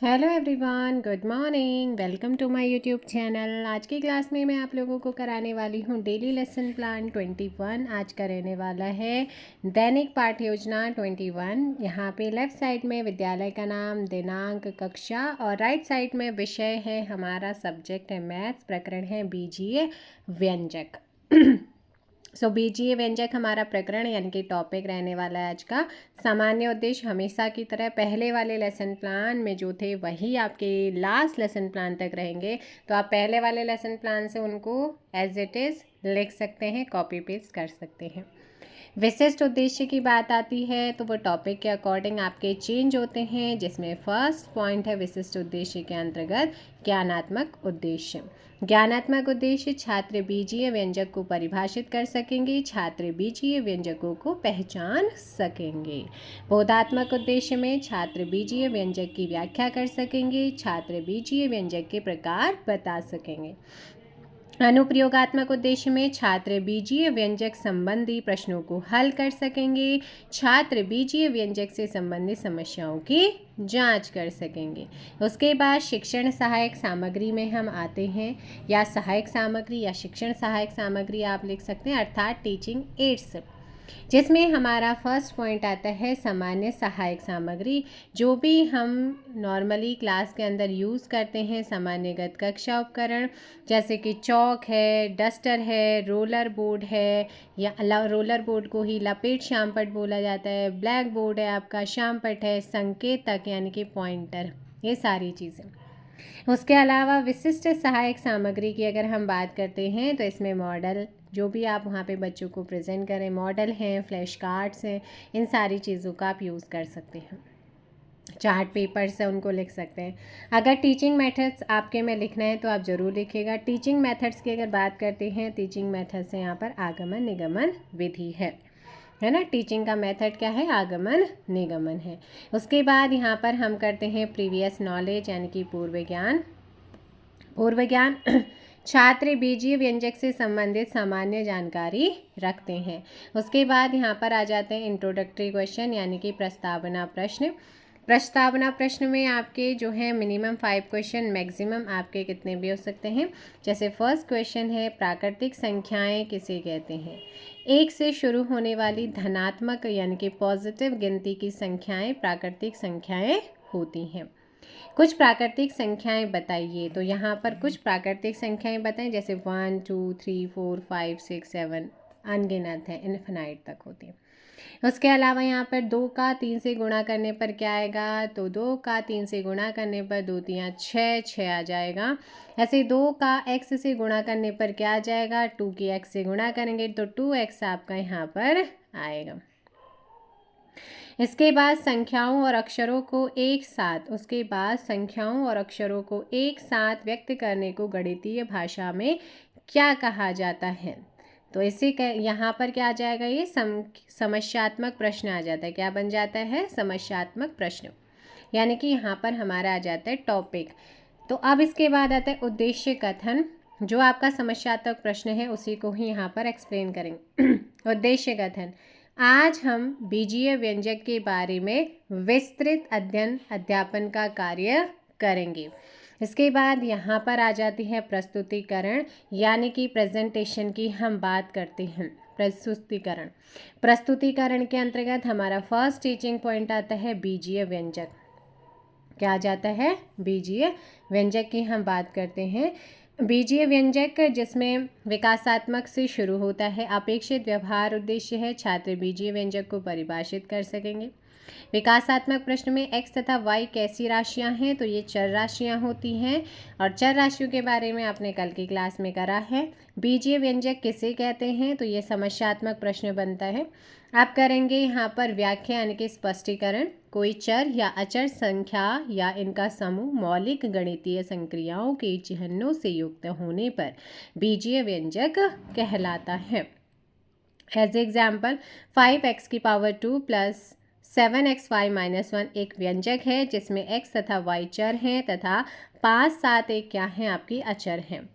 Hello everyone, good morning. Welcome to my YouTube channel. आज की class में मैं आप लोगों को कराने वाली हूँ डेली लेसन प्लान 21। आज का रहने वाला है दैनिक पाठ योजना 21। यहाँ पे लेफ़्ट साइड में विद्यालय का नाम, दिनांक, कक्षा और राइट साइड में विषय है, हमारा सब्जेक्ट है मैथ्स, प्रकरण है बीजीय व्यंजक। बीजीय व्यंजक हमारा प्रकरण यानी कि टॉपिक रहने वाला है आज का। सामान्य उद्देश्य हमेशा की तरह पहले वाले लेसन प्लान में जो थे वही आपके लास्ट लेसन प्लान तक रहेंगे। तो आप पहले वाले लेसन प्लान से उनको एज इट इज़ लिख सकते हैं, कॉपी पेस्ट कर सकते हैं। विशिष्ट उद्देश्य की बात आती है तो वो टॉपिक के अकॉर्डिंग आपके चेंज होते हैं, जिसमें फर्स्ट पॉइंट है विशिष्ट उद्देश्य के अंतर्गत ज्ञानात्मक उद्देश्य। ज्ञानात्मक उद्देश्य छात्र बीजीय व्यंजक को परिभाषित कर सकेंगे, छात्र बीजीय व्यंजकों को पहचान सकेंगे। बोधात्मक उद्देश्य में छात्र बीजीय व्यंजक की व्याख्या कर सकेंगे, छात्र बीजीय व्यंजक के प्रकार बता सकेंगे। अनुप्रयोगात्मक उद्देश्य में छात्र बीजीय व्यंजक संबंधी प्रश्नों को हल कर सकेंगे, छात्र बीजीय व्यंजक से संबंधित समस्याओं की जांच कर सकेंगे। उसके बाद शिक्षण सहायक सामग्री में हम आते हैं, या सहायक सामग्री या शिक्षण सहायक सामग्री आप लिख सकते हैं, अर्थात टीचिंग एड्स, जिसमें हमारा फर्स्ट पॉइंट आता है सामान्य सहायक सामग्री। जो भी हम नॉर्मली क्लास के अंदर यूज़ करते हैं, सामान्यगत कक्षा उपकरण, जैसे कि चौक है, डस्टर है, रोलर बोर्ड है, या रोलर बोर्ड को ही लपेट श्यामपट्ट बोला जाता है, ब्लैक बोर्ड है आपका, श्यामपट्ट है, संकेतक यानी कि पॉइंटर, ये सारी चीज़ें। उसके अलावा विशिष्ट सहायक सामग्री की अगर हम बात करते हैं तो इसमें मॉडल, जो भी आप वहाँ पे बच्चों को प्रेजेंट करें, मॉडल हैं, फ्लैश कार्ड्स हैं, इन सारी चीज़ों का आप यूज़ कर सकते हैं। चार्ट पेपर से उनको लिख सकते हैं। अगर टीचिंग मेथड्स आपके में लिखना है तो आप ज़रूर लिखिएगा। टीचिंग मेथड्स की अगर बात करते हैं, टीचिंग मेथड्स से यहाँ पर आगमन निगमन विधि है ना। टीचिंग का मेथड क्या है? आगमन निगमन है। उसके बाद यहाँ पर हम करते हैं प्रीवियस नॉलेज यानी कि पूर्व ज्ञान। पूर्व ज्ञान छात्र बीजीय व्यंजक से संबंधित सामान्य जानकारी रखते हैं। उसके बाद यहाँ पर आ जाते हैं इंट्रोडक्टरी क्वेश्चन यानी कि प्रस्तावना प्रश्न। प्रस्तावना प्रश्न में आपके जो है मिनिमम 5 क्वेश्चन, मैक्सिमम आपके कितने भी हो सकते हैं। जैसे फर्स्ट क्वेश्चन है, प्राकृतिक संख्याएं किसे कहते हैं? 1 से शुरू होने वाली धनात्मक यानी कि पॉजिटिव गिनती की संख्याएं प्राकृतिक संख्याएं होती हैं। कुछ प्राकृतिक संख्याएं बताइए। तो यहाँ पर कुछ प्राकृतिक संख्याएं बताएं, जैसे 1 2 3 4 5 6 7 अनगिनत है, इन्फिनाइट तक होती है। उसके अलावा यहाँ पर 2 का 3 से गुणा करने पर क्या आएगा? तो 2 का 3 से गुणा करने पर 2 3 6 आ जाएगा। ऐसे 2 का x से गुणा करने पर क्या आ जाएगा? 2 की x से गुणा करेंगे तो 2x आपका यहाँ पर आएगा। इसके बाद संख्याओं और अक्षरों को एक साथ एक साथ व्यक्त करने को गणितीय भाषा में क्या कहा जाता है? तो इसे यहाँ पर क्या आ जाएगा? ये समस्यात्मक प्रश्न आ जाता है। क्या बन जाता है? समस्यात्मक प्रश्न, यानी कि यहाँ पर हमारा आ जाता है टॉपिक। तो अब इसके बाद आता है उद्देश्य कथन। जो आपका समस्यात्मक प्रश्न है उसी को ही यहाँ पर एक्सप्लेन करेंगे। उद्देश्य कथन, आज हम बीजीय व्यंजक के बारे में विस्तृत अध्यापन का कार्य करेंगे। इसके बाद यहाँ पर आ जाती है प्रस्तुतिकरण, यानी कि प्रेजेंटेशन की हम बात करते हैं। प्रस्तुतिकरण के अंतर्गत हमारा फर्स्ट टीचिंग पॉइंट आता है बीजीय व्यंजक। क्या आ जाता है? बीजीय व्यंजक की हम बात करते हैं। बीजीय व्यंजक जिसमें विकासात्मक से शुरू होता है। अपेक्षित व्यवहार उद्देश्य है, छात्र बीजीय व्यंजक को परिभाषित कर सकेंगे। विकासात्मक प्रश्न में x तथा y कैसी राशियां हैं? तो ये चर राशियां होती हैं, और चर राशियों के बारे में आपने कल की क्लास में करा है। बीजीय व्यंजक किसे कहते हैं? तो ये समस्यात्मक प्रश्न बनता है। आप करेंगे यहाँ पर व्याख्या यानी कि स्पष्टीकरण। कोई चर या अचर संख्या या इनका समूह मौलिक गणितीय संक्रियाओं के चिन्हों से युक्त होने पर बीजीय व्यंजक कहलाता है। एज एग्जाम्पल 5x की पावर 2 प्लस 7xy-1 एक व्यंजक है जिसमें x तथा y चर हैं तथा 5, 7 एक क्या हैं आपकी अचर हैं।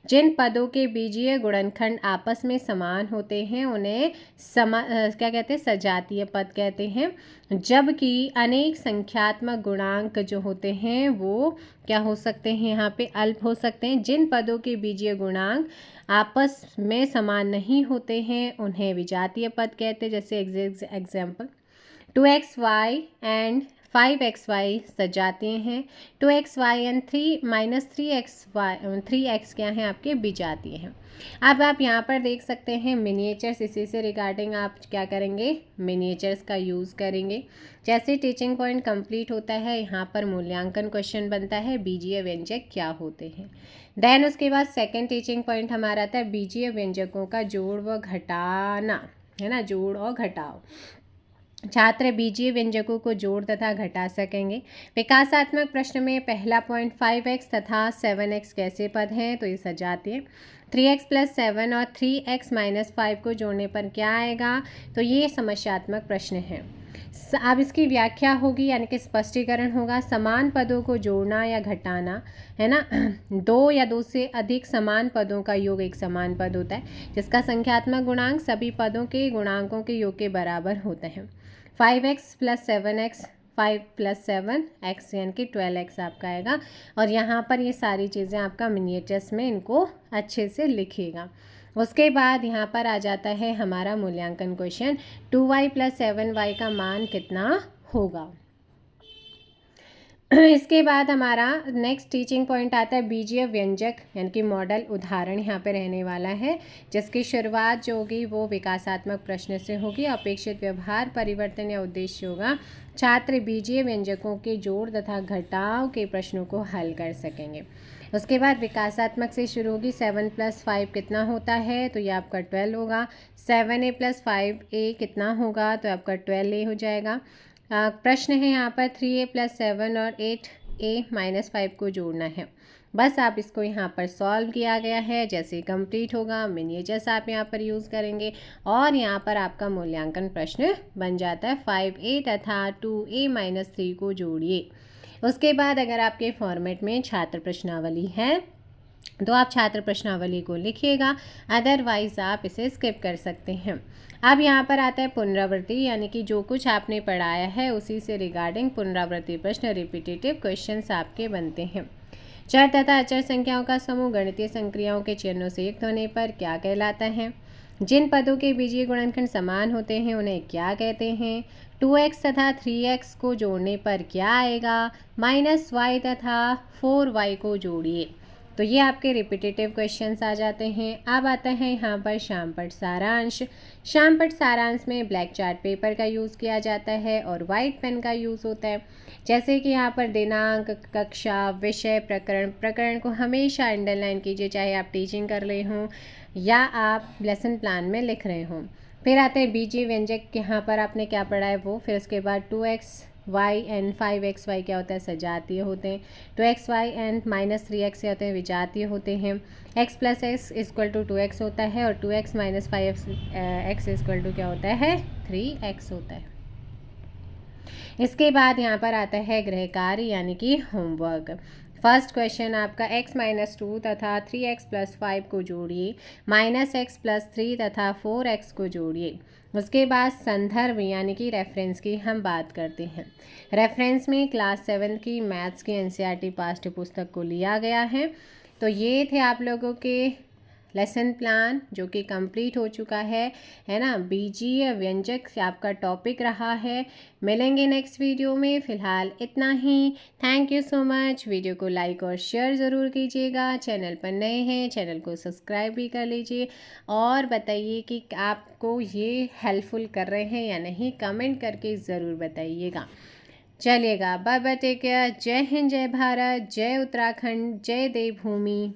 जिन पदों के बीजीय गुणनखंड आपस में समान होते हैं उन्हें क्या कहते हैं, सजातीय पद कहते हैं। जबकि अनेक संख्यात्मक गुणांक जो होते हैं वो क्या हो सकते हैं, यहाँ पे अल्प हो सकते हैं। जिन पदों के बीजीय गुणांक आपस में समान नहीं होते हैं उन्हें विजातीय पद कहते हैं। जैसे एग्जाम्पल 2xy एंड 5xy सजातीय हैं, 2xy एंड 3x क्या हैं आपके विजातीय हैं। अब आप यहाँ पर देख सकते हैं मिनिएचर्स, इसी से रिगार्डिंग आप क्या करेंगे, मिनिएचर्स का यूज़ करेंगे। जैसे टीचिंग पॉइंट कंप्लीट होता है यहाँ पर मूल्यांकन क्वेश्चन बनता है बीजीय व्यंजक क्या होते हैं। देन उसके बाद सेकंड टीचिंग पॉइंट हमारा आता है बीजीय व्यंजकों का जोड़ व घटाना, है ना, जोड़ और घटाव। छात्र बीजीय व्यंजकों को जोड़ तथा घटा सकेंगे। विकासात्मक प्रश्न में पहला पॉइंट 5x तथा 7x कैसे पद हैं, तो ये सजातीय। 3x + 7 और 3x - 5 को जोड़ने पर क्या आएगा, तो ये समस्यात्मक प्रश्न है। अब इसकी व्याख्या होगी यानी कि स्पष्टीकरण होगा। समान पदों को जोड़ना या घटाना, है ना, दो या दो से अधिक समान पदों का योग एक समान पद होता है जिसका संख्यात्मक गुणांक सभी पदों के गुणांकों के योग के बराबर होते हैं। 5x + 7x, 5 + 7x यानी कि 12x आपका आएगा। और यहाँ पर ये सारी चीज़ें आपका मिनिएचर्स में इनको अच्छे से लिखिएगा। उसके बाद यहाँ पर आ जाता है हमारा मूल्यांकन क्वेश्चन, 2y + 7y का मान कितना होगा। इसके बाद हमारा नेक्स्ट टीचिंग पॉइंट आता है बीजीय व्यंजक यानी कि मॉडल उदाहरण यहाँ पे रहने वाला है, जिसकी शुरुआत जो होगी वो विकासात्मक प्रश्न से होगी। अपेक्षित व्यवहार परिवर्तन या उद्देश्य होगा। छात्र बीजीय व्यंजकों के जोड़ तथा घटाव के प्रश्नों को हल कर सकेंगे। उसके बाद विकासात्मक से शुरू होगी। 7 + 5 कितना होता है, तो ये आपका 12 होगा। 7a + 5a कितना होगा, तो आपका 12a हो जाएगा। प्रश्न है यहाँ पर 3a + 7 और 8a - 5 को जोड़ना है। बस आप इसको यहाँ पर सॉल्व किया गया है। जैसे कंप्लीट होगा मिनिएचर्स आप यहाँ पर यूज़ करेंगे और यहाँ पर आपका मूल्यांकन प्रश्न बन जाता है। 5a तथा 2a - 3 को जोड़िए। उसके बाद अगर आपके फॉर्मेट में छात्र प्रश्नावली है तो आप छात्र प्रश्नावली को लिखिएगा, अदरवाइज़ आप इसे स्किप कर सकते हैं। अब यहाँ पर आता है पुनरावृत्ति यानी कि जो कुछ आपने पढ़ाया है उसी से रिगार्डिंग पुनरावृत्ति प्रश्न, रिपीटेटिव क्वेश्चंस आपके बनते हैं। चर तथा अचर संख्याओं का समूह गणितीय संक्रियाओं के चिन्हों से युक्त होने पर क्या कहलाता है। जिन पदों के बीजीय गुणनखंड समान होते हैं उन्हें क्या कहते हैं। 2x तथा 3x को जोड़ने पर क्या आएगा, -y तथा 4y को जोड़िए। तो ये आपके रिपीटेटिव क्वेश्चंस आ जाते हैं। अब आता है यहाँ पर शामपठ सारांश। शामपठ सारांश में ब्लैक चार्ट पेपर का यूज़ किया जाता है और वाइट पेन का यूज़ होता है। जैसे कि यहाँ पर दिनांक, कक्षा, विषय, प्रकरण को हमेशा अंडरलाइन कीजिए, चाहे आप टीचिंग कर रहे हों या आप लेसन प्लान में लिख रहे हों। फिर आते हैं बीजीय व्यंजक, यहाँ पर आपने क्या पढ़ा है वो। फिर उसके बाद 2xy एंड 5xy क्या होता है, सजातीय होते हैं। 2xy एंड -3x क्या होते हैं, विजातीय होते हैं। x + x = 2x होता है और 2x - 5x = क्या होता है, 3x होता है। इसके बाद यहाँ पर आता है गृह कार्य यानी कि होमवर्क। फर्स्ट क्वेश्चन आपका x - 2 तथा 3x + 5 को जोड़िए, -x + 3 तथा 4x को जोड़िए। उसके बाद संदर्भ यानी कि रेफरेंस की हम बात करते हैं। रेफरेंस में क्लास 7 की मैथ्स की एनसीईआरटी पाठ्य पुस्तक को लिया गया है। तो ये थे आप लोगों के लेसन प्लान जो कि कंप्लीट हो चुका है ना। बीजीय व्यंजक आपका टॉपिक रहा है। मिलेंगे नेक्स्ट वीडियो में, फ़िलहाल इतना ही। Thank you so much. Video को लाइक और शेयर ज़रूर कीजिएगा। चैनल पर नए हैं चैनल को सब्सक्राइब भी कर लीजिए और बताइए कि आपको ये हेल्पफुल कर रहे हैं या नहीं, कमेंट करके ज़रूर बताइएगा। चलिएगा, बाय बाय, टेक केयर। जय हिंद, जय भारत, जय उत्तराखंड, जय देवभूमि।